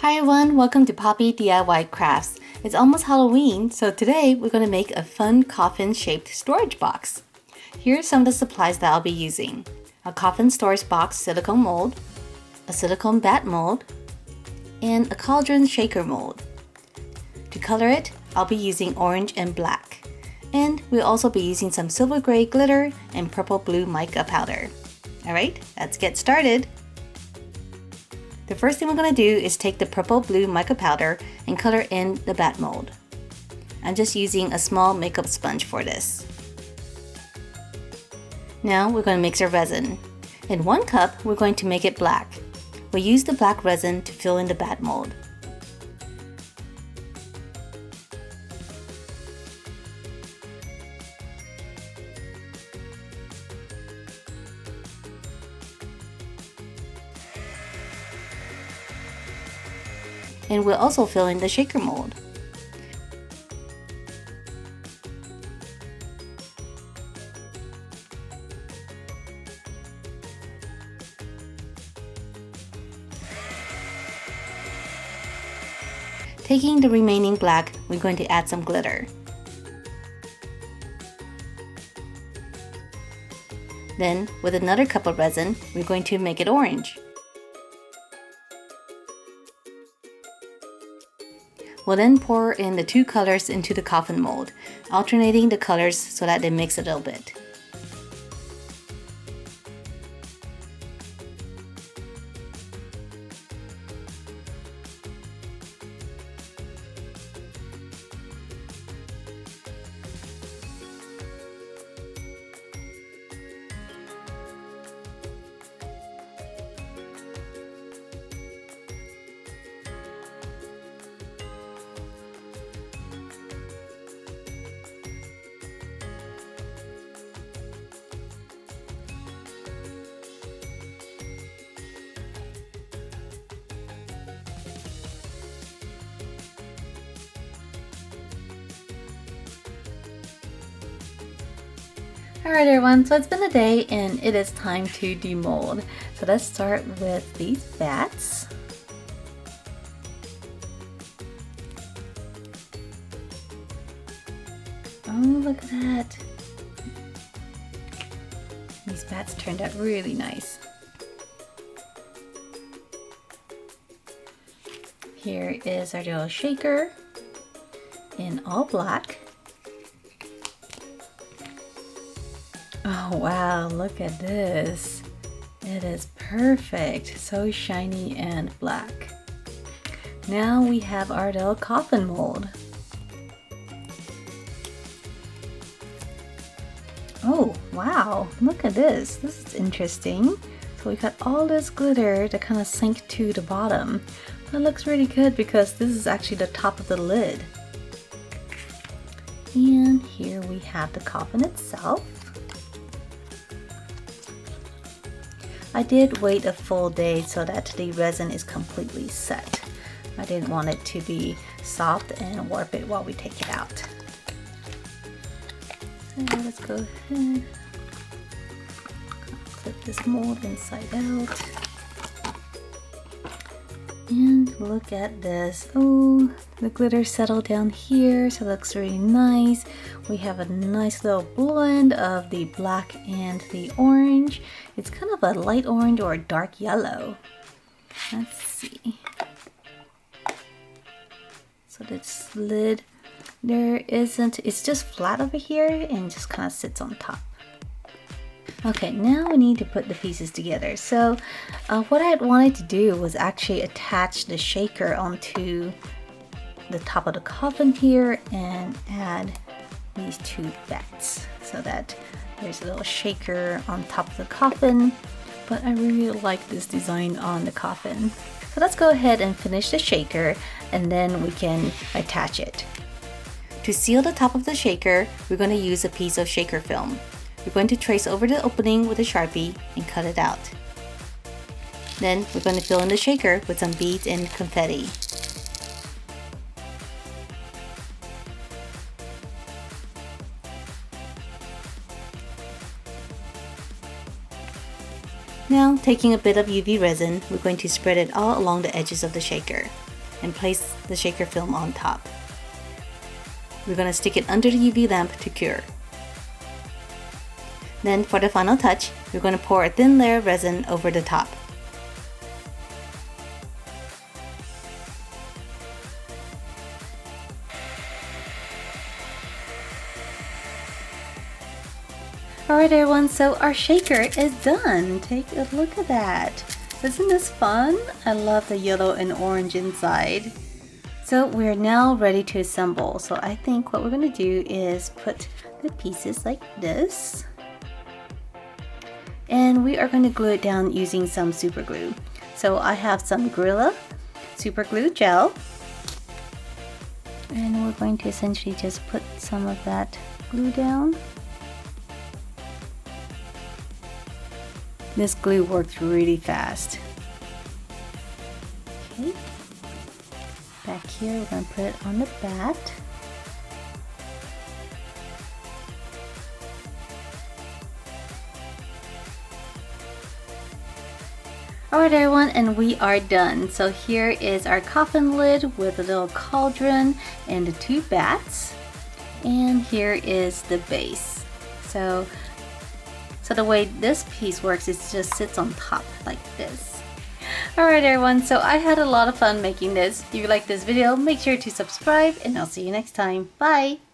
Hi everyone, welcome to Poppy DIY Crafts. It's almost Halloween, so today we're going to make a fun coffin shaped storage box. Here are some of the supplies that I'll be using. A coffin storage box silicone mold, a silicone bat mold, and a cauldron shaker mold. To color it, I'll be using orange and black. And we'll also be using some silver gray glitter and purple blue mica powder. Alright, let's get started. The first thing we're going to do is take the purple blue mica powder and color in the bat mold. I'm just using a small makeup sponge for this. Now we're going to mix our resin. In 1 cup, we're going to make it black. We'll use the black resin to fill in the bat mold. And we'll also fill in the shaker mold. Taking the remaining black, we're going to add some glitter. Then, with another cup of resin, we're going to make it orange. We'll then pour in the 2 colors into the coffin mold, alternating the colors so that they mix a little bit. Alright everyone, so it's been a day and it is time to demold. So let's start with these bats. Oh, look at that. These bats turned out really nice. Here is our little shaker in all black. Oh wow, look at this. It is perfect. So shiny and black. Now we have our little coffin mold. Oh wow, look at this. This is interesting. So we got all this glitter that kind of sank to the bottom. That looks really good because this is actually the top of the lid. And here we have the coffin itself. I did wait a full day so that the resin is completely set. I didn't want it to be soft and warp it while we take it out. So let's go ahead, flip this mold inside out. And look at this. Oh, the glitter settled down here, so it looks really nice. We have a nice little blend of the black and the orange. It's kind of a light orange or a dark yellow. Let's see. So this lid, it's just flat over here and just kind of sits on top. Okay, now we need to put the pieces together. So what I had wanted to do was actually attach the shaker onto the top of the coffin here and add these 2 bats so that there's a little shaker on top of the coffin, but I really like this design on the coffin. So let's go ahead and finish the shaker and then we can attach it. To seal the top of the shaker, we're going to use a piece of shaker film. We're going to trace over the opening with a Sharpie and cut it out. Then we're going to fill in the shaker with some beads and confetti. Now, taking a bit of UV resin, we're going to spread it all along the edges of the shaker. and place the shaker film on top. We're going to stick it under the UV lamp to cure. Then for the final touch, we're going to pour a thin layer of resin over the top. Alright everyone, so our shaker is done. Take a look at that. Isn't this fun? I love the yellow and orange inside. So we're now ready to assemble. So I think what we're going to do is put the pieces like this. And we are going to glue it down using some super glue. So I have some Gorilla super glue gel. And we're going to essentially just put some of that glue down. This glue works really fast. Okay. Back here, we're going to put it on the bat. Alright everyone, and we are done. So here is our coffin lid with a little cauldron and the 2 bats. And here is the base. So the way this piece works is just sits on top like this. Alright everyone, so I had a lot of fun making this. If you like this video, make sure to subscribe and I'll see you next time. Bye!